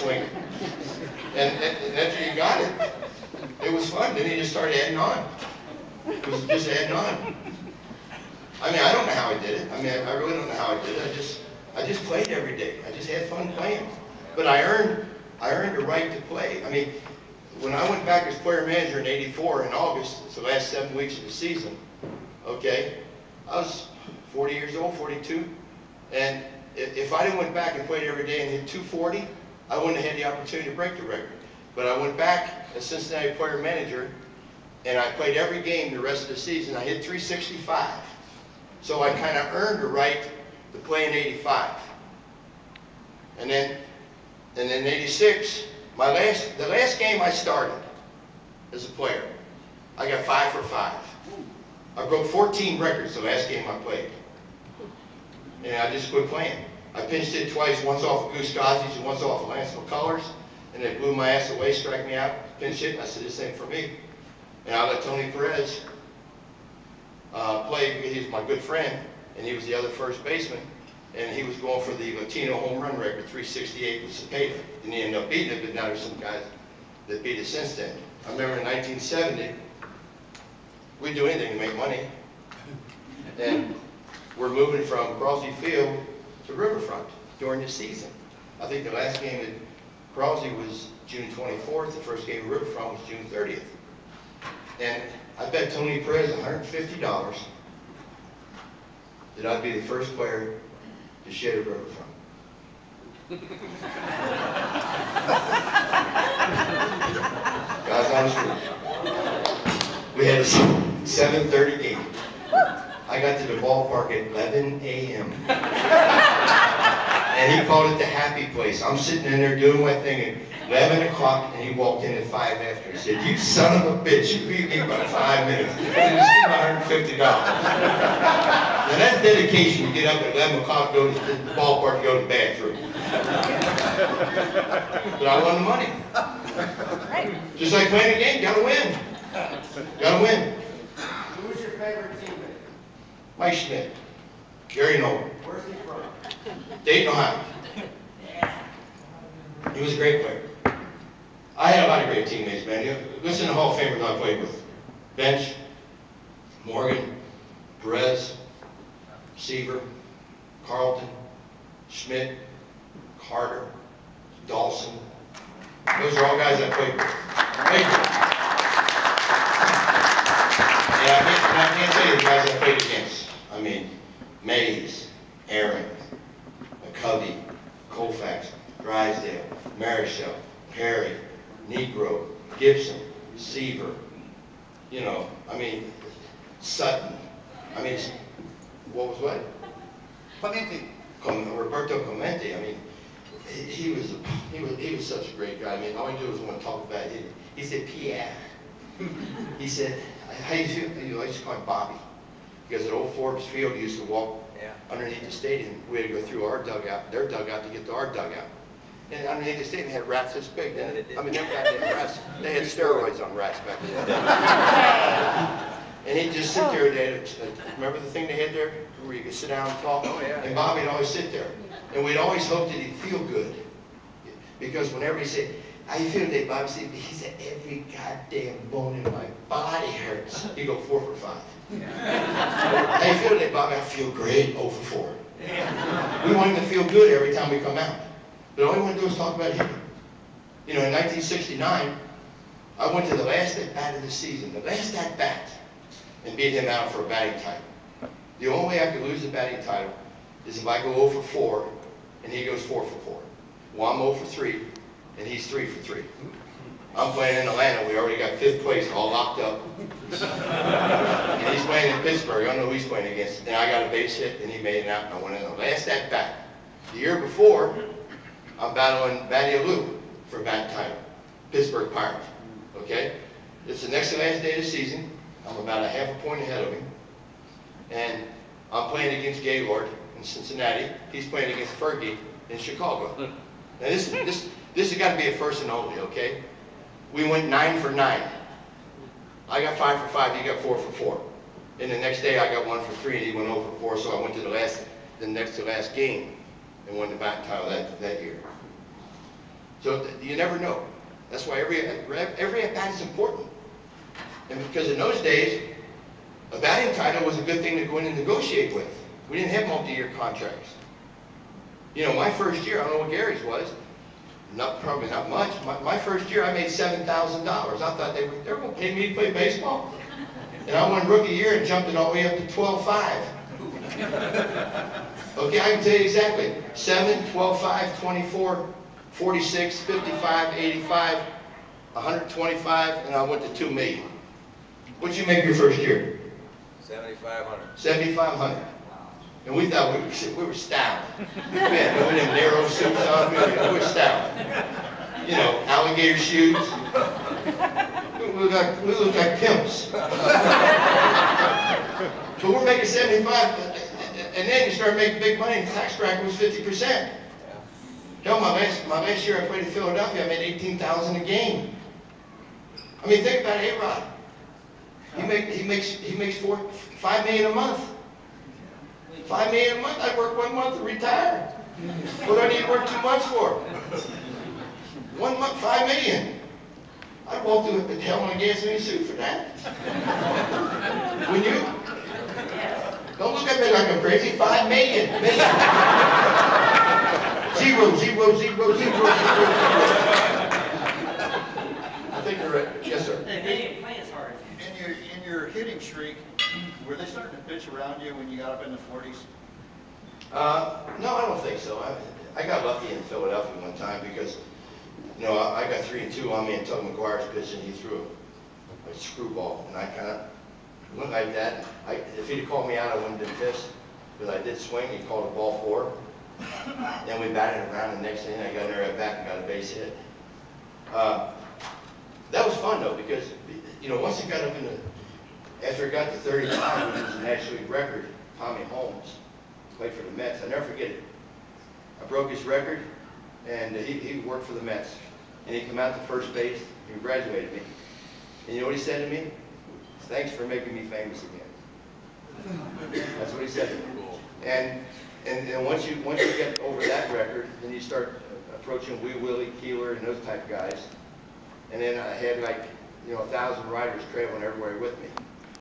swinging. And after you got it, it was fun. Then you just started adding on. It was just adding on. I mean, I don't know how I did it. I mean, I really don't know how I did it. I just played every day. I just had fun playing. But I earned the right to play. I mean, when I went back as player manager in '84 in August, it's the last 7 weeks of the season, okay, I was 40 years old, 42, and if I didn't went back and played every day and hit 240, I wouldn't have had the opportunity to break the record. But I went back as Cincinnati player manager, and I played every game the rest of the season. I hit 365. So I kind of earned the right to play in '85. And then in '86, the last game I started as a player, I got 5 for 5. I broke 14 records the last game I played. And I just quit playing. I pinched hit twice, once off of Goose Gozzi's and once off of Lance McCullers, and they blew my ass away, strike me out, pinch hit, and I said, this ain't for me. And I let Tony Perez play. He was my good friend, and he was the other first baseman, and he was going for the Latino home run record, 368 with Cepeda. And he ended up beating it, but now there's some guys that beat it since then. I remember in 1970, we'd do anything to make money. And we're moving from Crosby Field to Riverfront during the season. I think the last game at Crosby was June 24th. The first game at Riverfront was June 30th. And I bet Tony Perez $150 that I'd be the first player to shed a Riverfront. God's honest truth. We had a 7:30 game. I got to the ballpark at 11 a.m. And he called it the happy place. I'm sitting in there doing my thing at 11 o'clock, and he walked in at 5 after. He said, you son of a bitch, you beat me by 5 minutes. I said, just give me $150. Now that's dedication to get up at 11 o'clock, go to the ballpark, go to the bathroom. But I won the money. Just like playing a game, gotta win. Gotta win. Who was your favorite teammate? Mike Schmidt, Gary Nolan. Where's he from? Dayton, Ohio. He was a great player. I had a lot of great teammates, man. Listen to the Hall of Famers I played with. Bench, Morgan, Perez, Seaver, Carlton, Schmidt, Carter, Dawson. Those are all guys I played with. And I can't tell you the guys I played against. I mean, Mays, Aaron, McCovey, Colfax, Drysdale, Marichal, Perry, Negro, Gibson, Seaver, you know, I mean, Sutton. I mean, what was what? Clemente. Roberto Clemente. I mean, he was such a great guy. I mean, all he did was want to talk about it. He said, Pierre. He said, how you feel? I used to call him Bobby. Because at Old Forbes Field, he used to walk underneath the stadium. We had to go through our dugout, their dugout, to get to our dugout. And underneath the stadium, they had rats this big. I mean, them guys had rats. They had steroids on rats back then. And he'd just sit there. Remember the thing they had there, where you could sit down and talk? Oh, yeah. And Bobby'd always sit there. And we'd always hope that he'd feel good. Because whenever he said, how you feel today, Bobby? He said, every goddamn bone in my body hurts. He'd go 4 for 5. How you feel today, Bobby? I feel great, 0 for 4. We want him to feel good every time we come out. But all we want to do is talk about him. You know, in 1969, I went to the last at-bat of the season, the last at-bat, and beat him out for a batting title. The only way I could lose the batting title is if I go 0 for 4, and he goes 4 for 4. Well, I'm 0 for 3, and he's 3 for 3. I'm playing in Atlanta. We already got 5th place, all locked up. And he's playing in Pittsburgh. I don't know who he's playing against. And I got a base hit, and he made it out, and I went in the last at-bat. The year before, I'm battling Batty Alou for a batting title, Pittsburgh Pirates. Okay? It's the next to last day of the season. I'm about a half a point ahead of him. And I'm playing against Gaylord in Cincinnati. He's playing against Fergie in Chicago. Now this has got to be a first and only, okay? We went 9 for 9. I got 5 for 5, he got 4 for 4. And the next day I got 1 for 3 and he went 0 for 4, so I went to the next to last game and won the batting title that year. So you never know. That's why every at-bat is important. And because in those days, a batting title was a good thing to go in and negotiate with. We didn't have multi-year contracts. You know, my first year, I don't know what Gary's was, probably not much. My first year, I made $7,000. I thought they were going to pay me to play baseball. And I won rookie year and jumped it all the way up to 12.5. Okay, I can tell you exactly. 7, 12.5, 24, 46, 55, 85, 125, and I went to $2 million. What'd you make your first year? 7,500. 7,500. And we thought we were styling. We had one of them narrow suits on. We were styling. You know, alligator shoes. We look like pimps. But we're making 75, and then you start making big money, and the tax bracket was 50%. Hell, my last year I played in Philadelphia, I made $18,000 a game. I mean, think about A-Rod. He makes $5 million a month. $5 million a month. I work 1 month and retire. What do I need to work 2 months for? 1 month, $5 million. I'd walk through the hell in a gasoline suit for that. Wouldn't you? Don't look at me like I'm crazy. $5 million. Zero, zero, zero, zero, zero, zero. I think you're right. Yes, sir. They didn't play as hard. In your hitting streak, were they starting to pitch around you when you got up in the 40s? No, I don't think so. I got lucky in Philadelphia one time because, you know, I got 3-2 on me and Tug McGuire's pitching. He threw a screwball, and I kind of went like that. If he'd have called me out, I wouldn't have been pissed because I did swing. He called a ball 4. Then we batted around, and the next thing I got there at back and got a base hit. That was fun though because, you know, once it got up in the, after it got to 35, which was a National League record, Tommy Holmes played for the Mets. I never forget it. I broke his record, and he worked for the Mets. And he came out to first base, he congratulated me. And you know what he said to me? Thanks for making me famous again. That's what he said to me. And once you get over that record, then you start approaching Wee Willie, Keeler, and those type of guys. And then I had like, you know, 1,000 riders traveling everywhere with me.